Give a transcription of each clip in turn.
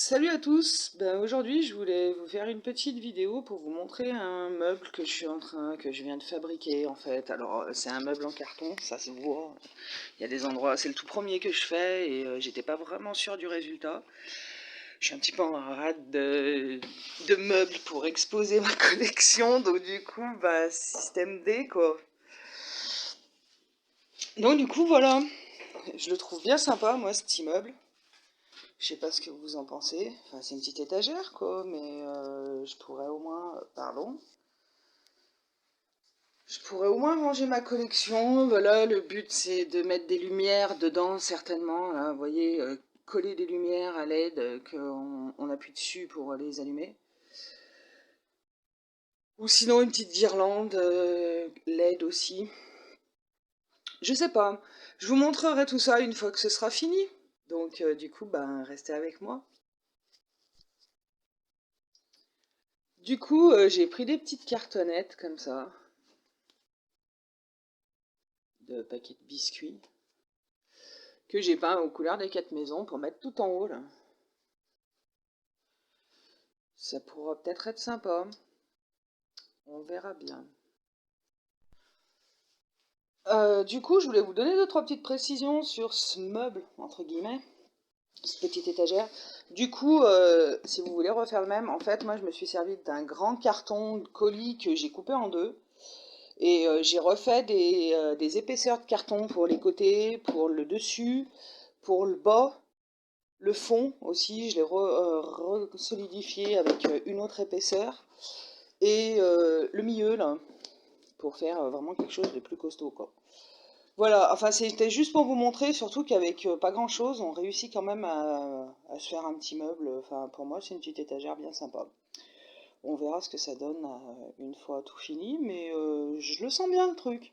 Salut à tous, aujourd'hui je voulais vous faire une petite vidéo pour vous montrer un meuble que je viens de fabriquer en fait. Alors c'est un meuble en carton, ça se voit, il y a des endroits, c'est le tout premier que je fais et j'étais pas vraiment sûr du résultat. Je suis un petit peu en rade de meubles pour exposer ma collection, donc du coup système D quoi. Donc du coup voilà, je le trouve bien sympa moi cet immeuble. Je sais pas ce que vous en pensez. Enfin, c'est une petite étagère, quoi, mais je pourrais au moins... pardon. Je pourrais au moins ranger ma collection. Voilà, le but, c'est de mettre des lumières dedans, certainement. Là, vous voyez, coller des lumières à LED qu'on appuie dessus pour les allumer. Ou sinon, une petite guirlande LED aussi. Je sais pas. Je vous montrerai tout ça une fois que ce sera fini. Donc, du coup, restez avec moi. Du coup, j'ai pris des petites cartonnettes comme ça, de paquets de biscuits, que j'ai peint aux couleurs des 4 maisons pour mettre tout en haut là. Ça pourra peut-être être sympa, on verra bien. Du coup, je voulais vous donner 2-3 petites précisions sur ce meuble, entre guillemets, cette petite étagère. Du coup, si vous voulez refaire le même, en fait, moi je me suis servi d'un grand carton de colis que j'ai coupé en deux. Et j'ai refait des épaisseurs de carton pour les côtés, pour le dessus, pour le bas. Le fond aussi, je l'ai solidifié avec une autre épaisseur. Et le milieu, là, pour faire vraiment quelque chose de plus costaud, quoi. Voilà, enfin c'était juste pour vous montrer, surtout qu'avec pas grand chose, on réussit quand même à se faire un petit meuble. Enfin, pour moi, c'est une petite étagère bien sympa. On verra ce que ça donne une fois tout fini, mais je le sens bien le truc.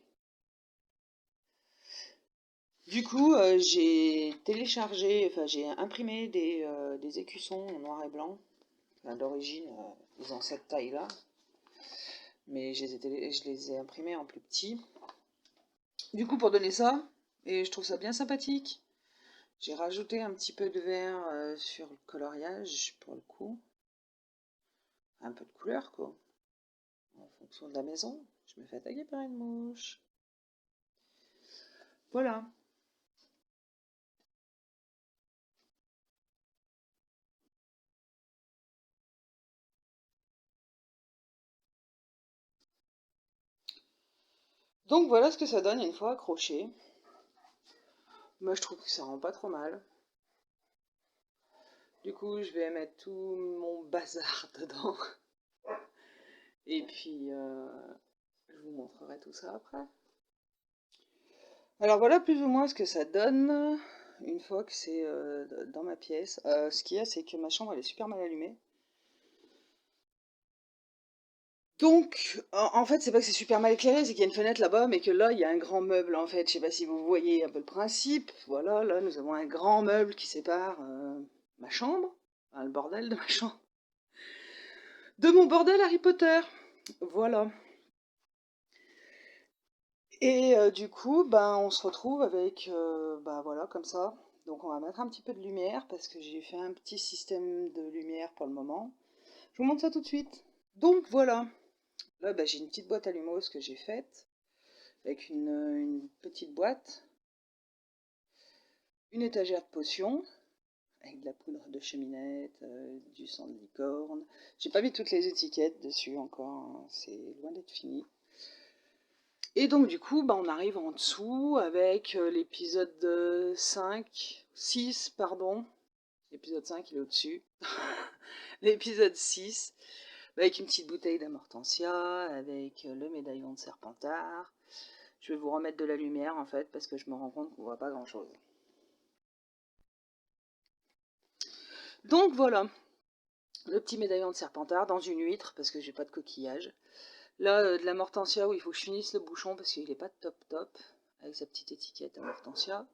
Du coup, j'ai téléchargé, enfin j'ai imprimé des écussons en noir et blanc. Enfin, d'origine, ils ont cette taille-là, mais je les ai imprimés en plus petit. Du coup, pour donner ça, et je trouve ça bien sympathique, j'ai rajouté un petit peu de vert sur le coloriage, pour le coup. Un peu de couleur, quoi. En fonction de la maison, je me fais attaquer par une mouche. Voilà. Donc voilà ce que ça donne une fois accroché. Moi, je trouve que ça rend pas trop mal. Du coup, je vais mettre tout mon bazar dedans. Et puis, je vous montrerai tout ça après. Alors voilà plus ou moins ce que ça donne une fois que c'est dans ma pièce. Ce qu'il y a, c'est que ma chambre elle est super mal allumée. Donc, en fait, c'est pas que c'est super mal éclairé, c'est qu'il y a une fenêtre là-bas, mais que là, il y a un grand meuble en fait. Je sais pas si vous voyez un peu le principe. Voilà, là, nous avons un grand meuble qui sépare ma chambre, enfin, le bordel de ma chambre, de mon bordel Harry Potter. Voilà. Et du coup, on se retrouve avec, voilà, comme ça. Donc on va mettre un petit peu de lumière parce que j'ai fait un petit système de lumière pour le moment. Je vous montre ça tout de suite. Donc voilà, là j'ai une petite boîte allumose que j'ai faite avec une petite boîte, une étagère de potions avec de la poudre de cheminette, du sang de licorne. J'ai pas mis toutes les étiquettes dessus encore, hein, c'est loin d'être fini. Et donc du coup, on arrive en dessous avec l'épisode 5, 6, pardon. L'épisode 5, il est au-dessus. L'épisode 6, avec une petite bouteille d'Amortensia, avec le médaillon de Serpentard. Je vais vous remettre de la lumière en fait, parce que je me rends compte qu'on voit pas grand-chose. Donc voilà, le petit médaillon de Serpentard dans une huître, parce que j'ai pas de coquillage. Là, de la Mortensia où il faut que je finisse le bouchon parce qu'il est pas top top, avec sa petite étiquette à Mortensia.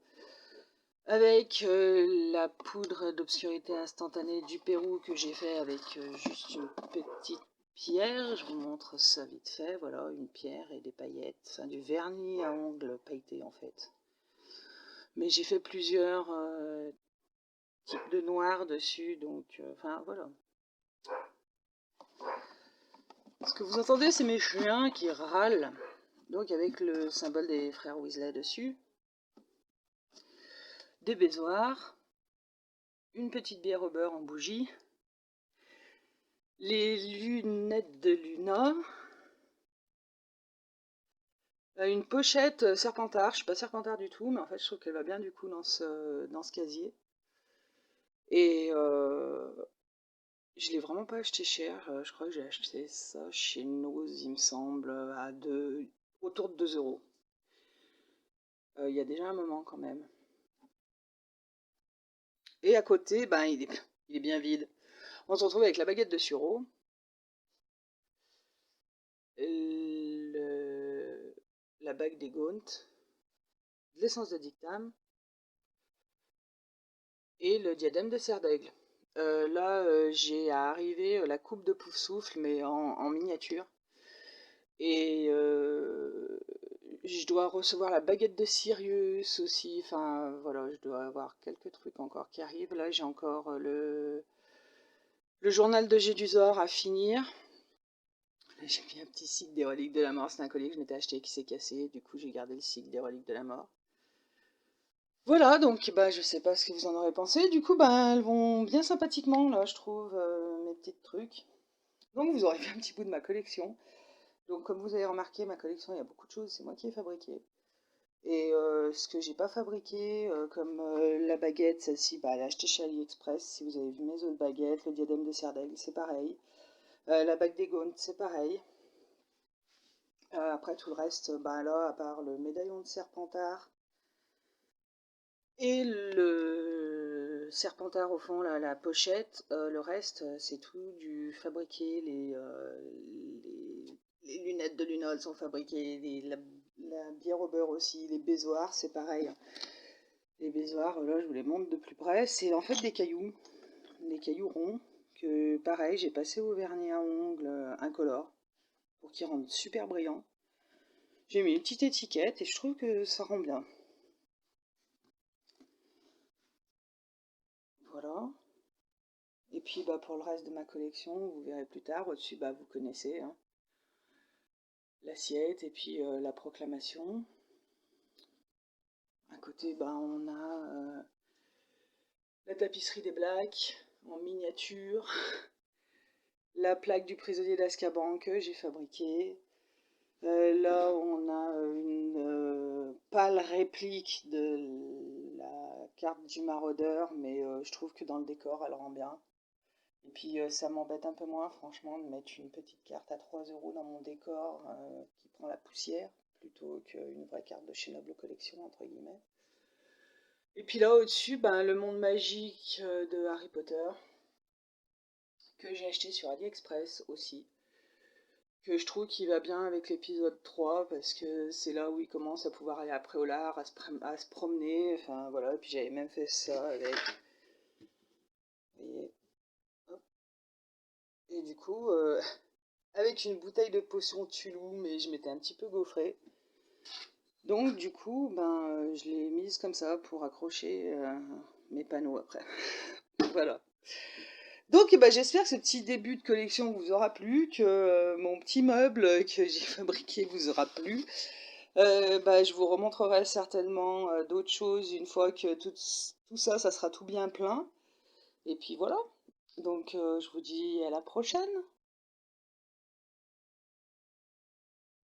Avec la poudre d'obscurité instantanée du Pérou que j'ai fait avec juste une petite pierre. Je vous montre ça vite fait. Voilà, une pierre et des paillettes. Enfin, du vernis à ongles pailleté en fait. Mais j'ai fait plusieurs type de noir dessus, donc enfin voilà. Ce que vous entendez, c'est mes chiens qui râlent, donc avec le symbole des frères Weasley dessus. Des baignoires, une petite bière au beurre en bougie, les lunettes de Luna, une pochette Serpentard. Je suis pas Serpentard du tout, mais en fait je trouve qu'elle va bien du coup dans ce casier. Et je l'ai vraiment pas acheté cher, je crois que j'ai acheté ça chez Nose, il me semble, autour de 2 €. Il y a déjà un moment quand même. Et à côté, ben, il est bien vide. On se retrouve avec la baguette de sureau, la bague des Gaunt, de l'essence de dictame et le diadème de serre d'aigle. Là, j'ai à arriver la coupe de Poufsouffle, mais en miniature. Et je dois recevoir la baguette de Sirius aussi. Enfin, voilà, je dois avoir quelques trucs encore qui arrivent. Là, j'ai encore le journal de Gédusor à finir. J'ai mis un petit cycle des reliques de la mort. C'est un collier que je m'étais acheté qui s'est cassé. Du coup, j'ai gardé le cycle des reliques de la mort. Voilà, donc bah, je sais pas ce que vous en aurez pensé. Du coup, bah, elles vont bien sympathiquement, là, je trouve, mes petits trucs. Donc, vous aurez vu un petit bout de ma collection. Donc, comme vous avez remarqué, ma collection, il y a beaucoup de choses, c'est moi qui ai fabriqué. Et ce que j'ai pas fabriqué, comme la baguette, celle-ci, bah, elle est achetée chez AliExpress. Si vous avez vu mes autres baguettes, le diadème de serre d'aigle, c'est pareil. La bague des Gaunt, c'est pareil. Après, tout le reste, bah, là, à part le médaillon de Serpentard, et le Serpentard au fond, la pochette, le reste, c'est tout du fabriqué. Les lunettes de Lunol sont fabriquées, la bière au beurre aussi, les baisoirs, c'est pareil. Les baisoirs, là, je vous les montre de plus près. C'est en fait des cailloux ronds, que pareil, j'ai passé au vernis à ongles incolore pour qu'ils rendent super brillants. J'ai mis une petite étiquette et je trouve que ça rend bien. Voilà. Et puis bah, pour le reste de ma collection, vous verrez plus tard, au-dessus, bah, vous connaissez hein, l'assiette et puis la proclamation. À côté, bah, on a la tapisserie des Blacks en miniature, la plaque du prisonnier d'Azkaban que j'ai fabriquée. Là, on a une pâle réplique de la carte du maraudeur, mais je trouve que dans le décor, elle rend bien. Et puis ça m'embête un peu moins franchement de mettre une petite carte à 3 € dans mon décor qui prend la poussière plutôt qu'une vraie carte de chez Noble Collection entre guillemets. Et puis là au-dessus, ben, le monde magique de Harry Potter que j'ai acheté sur AliExpress aussi. Que je trouve qu'il va bien avec l'épisode 3 parce que c'est là où il commence à pouvoir aller à Préolard, à se promener, enfin voilà, et puis j'avais même fait ça avec. Et du coup, avec une bouteille de potion Tulou, mais je m'étais un petit peu gaufrée. Donc du coup, ben, je l'ai mise comme ça pour accrocher mes panneaux après. Voilà. Donc eh ben, j'espère que ce petit début de collection vous aura plu, que mon petit meuble que j'ai fabriqué vous aura plu. Bah, je vous remontrerai certainement d'autres choses une fois que tout ça, ça sera tout bien plein. Et puis voilà. Donc je vous dis à la prochaine.